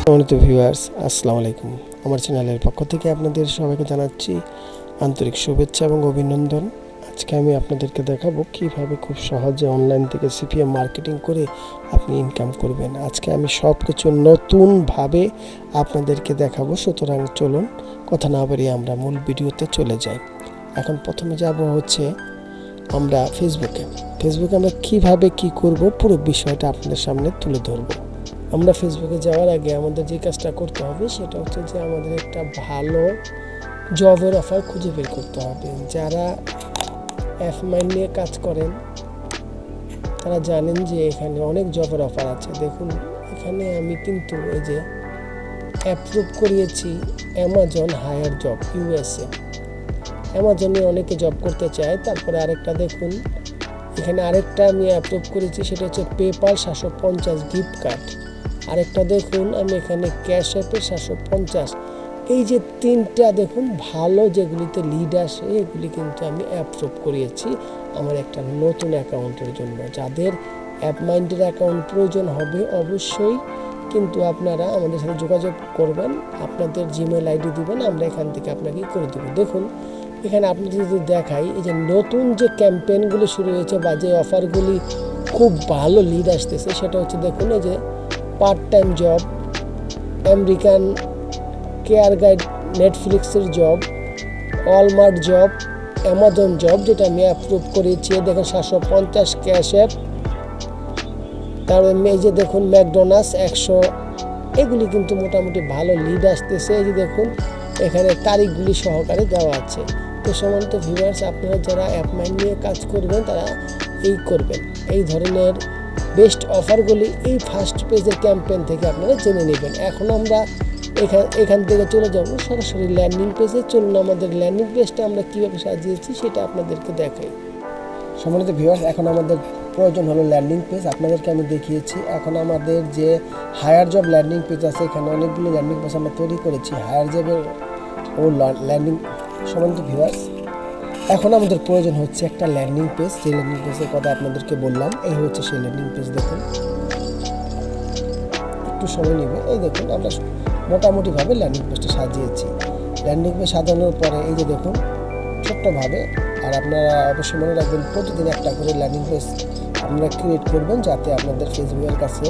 সম্মানিত ভিউয়ার্স, আসসালামু আলাইকুম। আমার চ্যানেলের পক্ষ থেকে আপনাদের সবাইকে জানাচ্ছি আন্তরিক শুভেচ্ছা এবং অভিনন্দন। আজকে আমি আপনাদেরকে দেখাবো কিভাবে খুব সহজে অনলাইন থেকে সিপিএম মার্কেটিং করে আপনি ইনকাম করবেন। আজকে আমি সব কিছু নতুনভাবে আপনাদেরকে দেখাবো। সুতরাং চলুন কথা না বাড়িয়ে আমরা মূল ভিডিওতে চলে যাই। এখন প্রথমে যাব হচ্ছে আমরা ফেসবুকে আমরা কিভাবে কি করব পুরো বিষয়টা আপনাদের সামনে তুলে ধরবো। আমরা ফেসবুকে যাওয়ার আগে আমাদের যে কাজটা করতে হবে সেটা হচ্ছে যে আমাদের একটা ভালো জবের অফার খুঁজে বের করতে হবে। যারা অ্যাপমাইন্ড নিয়ে কাজ করেন তারা জানেন যে এখানে অনেক জবের অফার আছে। দেখুন, এখানে আমি কিন্তু এই যে অ্যাপ্রুভ করিয়েছি অ্যামাজন হায়ার জব ইউএসএ। অ্যামাজনে অনেকে জব করতে চায়। তারপরে আরেকটা দেখুন, এখানে আরেকটা আমি অ্যাপ্রুভ করেছি, সেটা হচ্ছে পেপাল 750 গিফট কার্ড। আরেকটা দেখুন, আমি এখানে ক্যাশ অ্যাপে 750। এই যে তিনটা দেখুন ভালো যেগুলিতে লিড আসে এগুলি কিন্তু আমি অ্যাপ্রুভ করিয়েছি আমার একটা নতুন অ্যাকাউন্টের জন্য। যাদের অ্যাপমাইন্ডের অ্যাকাউন্ট প্রয়োজন হবে অবশ্যই কিন্তু আপনারা আমাদের সাথে যোগাযোগ করবেন, আপনাদের জিমেল আইডি দিবেন, আমরা এখান থেকে আপনাকে করে দেবো। দেখুন, এখানে আপনাদের যদি দেখাই, এই যে নতুন যে ক্যাম্পেইনগুলি শুরু হয়েছে বা যে অফারগুলি খুব ভালো লিড আসতেছে সেটা হচ্ছে দেখুন, এই যে part time job, American care guide, নেটফ্লিক্সের job, Walmart job, Amazon job, যেটা আমি অ্যাপ্রুভ করেছি। দেখুন 750 ক্যাশ অ্যাপ, তারপরে এই যে দেখুন ম্যাকডোনাল্ডস 100। এগুলি কিন্তু মোটামুটি ভালো লিড আসতেছে। এই যে দেখুন এখানে তারিখগুলি সহকারে দেওয়া আছে। তো সম্মানিত ভিউয়ার্স, আপনারা যারা অ্যাপমাইন্ড নিয়ে কাজ করবেন তারা করবেন এই ধরনের বেস্ট অফারগুলি এই ফার্স্ট পেজের ক্যাম্পেইন থেকে আপনারা জেনে নেবেন। এখন আমরা এখান থেকে চলে যাব সরাসরি ল্যান্ডিং পেজে। চলুন আমাদের ল্যান্ডিং পেজটা আমরা কীভাবে সাজিয়েছি সেটা আপনাদেরকে দেখাই। সম্মানিত ভিউয়ার্স, এখন আমাদের প্রয়োজন হলো ল্যান্ডিং পেজ। আপনাদেরকে আমি দেখিয়েছি। এখন আমাদের যে হায়ার জব ল্যান্ডিং পেজ আছে, এখানে অনেকগুলো ল্যান্ডিং পেজ আমরা তৈরি করেছি হায়ার জবের ও ল্যান্ডিং। সম্মানিত ভিউয়ার্স, এখন আমাদের প্রয়োজন হচ্ছে একটা ল্যান্ডিং পেজ। যে ল্যান্ডিং পেজের কথা আপনাদেরকে বললাম, এই হচ্ছে সেই ল্যান্ডিং পেজ। দেখুন, একটু সময় নেবে। এই দেখুন, আমরা মোটামুটিভাবে ল্যান্ডিং পেজটা সাজিয়েছি। ল্যান্ডিং পেজ সাজানোর পরে এই যে দেখুন ছোট্টভাবে, আর আপনারা অবশ্যই মনে রাখবেন প্রতিদিন একটা করে ল্যান্ডিং পেজ আপনারা ক্রিয়েট করবেন, যাতে আপনাদের ফেসবুকের কাছে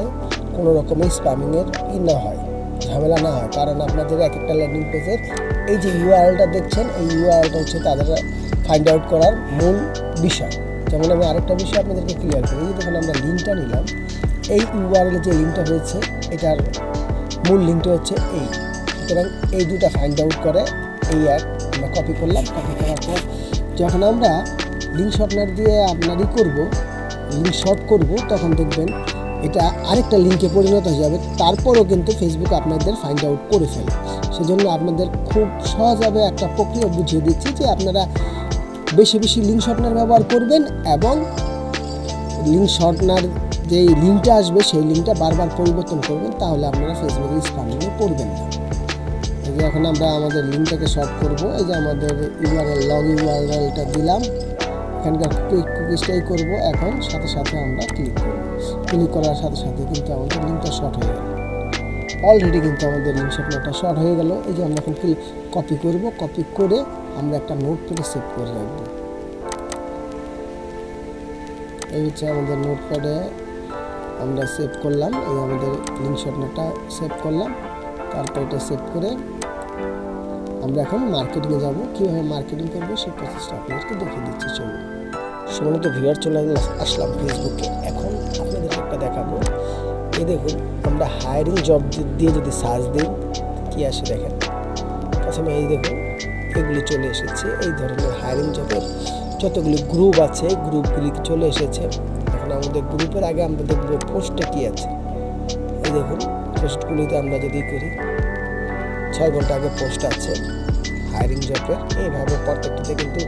কোনো রকমের স্প্যামিংয়ের না হয়, ঝামেলা না হয়। কারণ আপনাদের এক একটা ল্যান্ডিং পেজের এই যে ইউআরএলটা দেখছেন, এই ইউআরএলটা হচ্ছে তাদের ফাইন্ড আউট করার মূল বিষয়। যেমন আমি আরেকটা বিষয় আপনাদেরকে ক্লিয়ার করি। যখন আমরা লিঙ্কটা নিলাম, এই ইউআরএলে যে লিঙ্কটা হয়েছে এটার মূল লিঙ্কটা হচ্ছে এই। সুতরাং এই দুটা ফাইন্ড আউট করে এই অ্যাড আমরা কপি করলাম। কপি করার পর যখন আমরা লিঙ্ক শর্টনার দিয়ে আপনারই লিঙ্ক শর্ট করব, তখন দেখবেন এটা আরেকটা লিঙ্কে পরিণত হয়ে যাবে। তারপরও কিন্তু ফেসবুক আপনাদের ফাইন্ড আউট করে ফেলে। সেজন্য আপনাদের খুব সহজভাবে একটা প্রক্রিয়া বুঝিয়ে দিচ্ছি যে আপনারা বেশি বেশি লিঙ্ক শর্টনার ব্যবহার করবেন এবং লিঙ্ক শর্টনার যেই লিঙ্কটা আসবে সেই লিঙ্কটা বারবার পরিবর্তন করবেন, তাহলে আপনারা ফেসবুকে স্প্যামিংয়ে পড়বেন না। এই যে এখন আমরা আমাদের লিঙ্কটাকে শর্ট করব। এই যে আমাদের ইউআরএল লগ ইউআরএলটা দিলাম, এখানকার কুকিজটাই করব। এখন সাথে সাথে আমরা ক্লিক করার সাথে সাথে কিন্তু আমাদের লিঙ্কটা শর্ট হয়ে গেল। অলরেডি কিন্তু আমাদের লিঙ্ক শর্টনারটা শর্ট হয়ে গেল। এই যে আমরা এখন কপি করব। কপি করে আমরা একটা নোটপ্যাডে সেভ করে রাখবো। এই হচ্ছে আমাদের নোটপ্যাডে আমরা সেভ করলাম। এই আমাদের লিঙ্ক শর্টনারটা সেভ করলাম। তারপর এটা সেভ করে আমরা এখন মার্কেটিংয়ে যাব। কীভাবে মার্কেটিং করবো সেই প্রসেসটা আপনাদেরকে দেখিয়ে দিচ্ছি। চলুন, সম্মানিত ভিউয়ার, চলে আসলাম ফেসবুকে। এখন আপনাদের একটা দেখাবো। এই দেখুন, আমরা হায়ারিং জব দিয়ে যদি সার্চ দিই কী আসে দেখেন। প্রথমে এই দেখুন এগুলি চলে এসেছে। এই ধরনের হায়ারিং জবের যতগুলি গ্রুপ আছে গ্রুপগুলি চলে এসেছে। এখন আমাদের গ্রুপের আগে আমরা দেখবো পোস্টে কী আছে। এই দেখুন পোস্টগুলিতে আমরা যদি করি 6 ঘন্টা আগে পোস্ট আছে হায়ারিং জবের। এইভাবে প্রত্যেকটাতে কিন্তু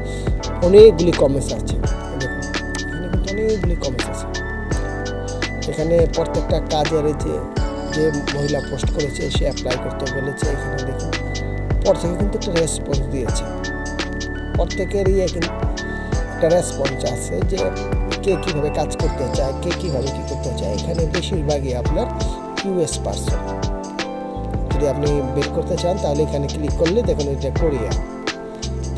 অনেকগুলি কমেন্টস আছে। দেখুন এখানে কিন্তু অনেকগুলি কমেন্টস আছে। এখানে প্রত্যেকটা কাজের যে মহিলা পোস্ট করেছে সে অ্যাপ্লাই করতে বলেছে। এখানে দেখুন প্রত্যেকে কিন্তু একটা রেসপন্স দিয়েছে। প্রত্যেকেরই একটা রেসপন্স আছে যে কে কীভাবে কাজ করতে চায়, কে কীভাবে কী করতে চায়। এখানে বেশিরভাগই আপনার ইউএস পার্সন। যদি আপনি বের করতে চান তাহলে এখানে ক্লিক করলে দেখুন এটা কোরিয়া।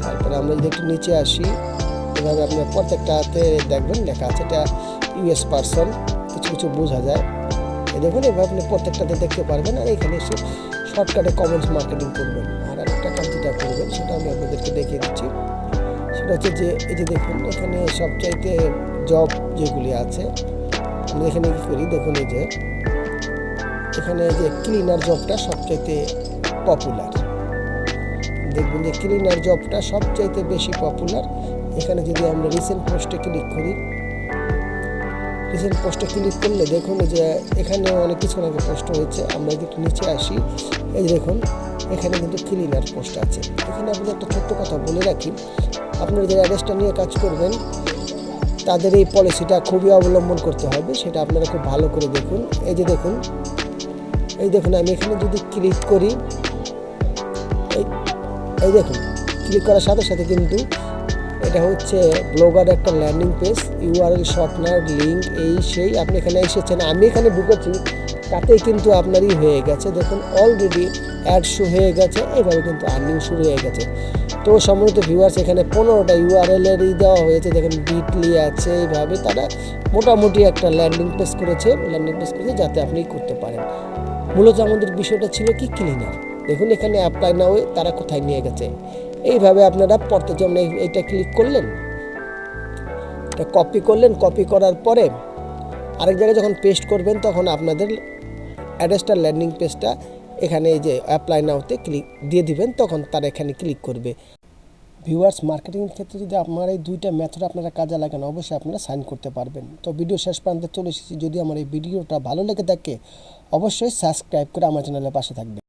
তারপরে আমরা যদি একটু নিচে আসি, এভাবে আপনার প্রত্যেকটাতে দেখবেন লেখা আছে এটা ইউএস পারসন, কিছু কিছু বোঝা যায়। দেখুন এভাবে আপনি প্রত্যেকটাতে দেখতে পারবেন। আর এখানে এসে শর্টকাটে কমেন্টস মার্কেটিং করবেন। আর একটা কাজ যেটা করবেন সেটা আমি আপনাদেরকে দেখিয়ে দিচ্ছি, সেটা হচ্ছে যে এই যে দেখুন এখানে সবচাইতে জব যেগুলি আছে আমি এখানে কি করি, দেখুন এই যে এখানে যে ক্লিনার জবটা সবচাইতে পপুলার। দেখবেন যে ক্লিনার জবটা সবচাইতে বেশি পপুলার। এখানে যদি আমরা রিসেন্ট পোস্টে ক্লিক করি, রিসেন্ট পোস্টে ক্লিক করলে দেখুন যে এখানে অনেক কিছু আগে পোস্ট হয়েছে। আমরা যদি একটু নিচে আসি, এই দেখুন এখানে কিন্তু ক্লিনার পোস্ট আছে। এখানে আপনি একটা ছোট্ট কথা বলে রাখি, আপনারা যে অ্যাড্রেসটা নিয়ে কাজ করবেন তাদের এই পলিসিটা খুবই অবলম্বন করতে হবে, সেটা আপনারা খুব ভালো করে দেখুন। এই যে দেখুন, এই দেখুন আমি এখানে যদি ক্লিক করি, এই দেখুন ক্লিক করার সাথে সাথে কিন্তু এটা হচ্ছে ব্লগার একটা landing page, URL shortener link এই সেই আপনি এখানে এসেছেন, আমি এখানে ঢুকেছি, তাতেই কিন্তু আপনারই হয়ে গেছে। দেখুন অলরেডি অ্যাড শো হয়ে গেছে, এইভাবে কিন্তু আর্নিং শুরু হয়ে গেছে। তো সম্মানিত ভিউয়ার্স, এখানে 15টা ইউআরএলেরই দেওয়া হয়েছে, দেখেন বিটলি আছে, এইভাবে তারা মোটামুটি একটা ল্যান্ডিং পেজ করেছে, যাতে আপনি করতে পারেন। মূলত আমাদের বিষয়টা ছিল কি ক্লিনার। দেখুন এখানে অ্যাপ্লাই না হয়ে তারা কোথায় নিয়ে গেছে। এইভাবে আপনারা পড়তে জন্য এইটা ক্লিক করলেন, এটা কপি করলেন, কপি করার পরে আরেক জায়গায় যখন পেস্ট করবেন তখন আপনাদের অ্যাড্রেসটা ল্যান্ডিং পেজটা এখানে এই যে অ্যাপ্লাই নাওতে ক্লিক দিয়ে দিবেন, তখন তারা এখানে ক্লিক করবে। ভিউয়ার্স, মার্কেটিংয়ের ক্ষেত্রে যদি আপনারা এই দুইটা মেথড আপনারা কাজে লাগান অবশ্যই আপনারা সাইন করতে পারবেন। তো ভিডিও শেষ পর্যন্ত চলে এসেছি, যদি আমার এই ভিডিওটা ভালো লেগে থাকে অবশ্যই সাবস্ক্রাইব করে আমার চ্যানেলের পাশে থাকবেন।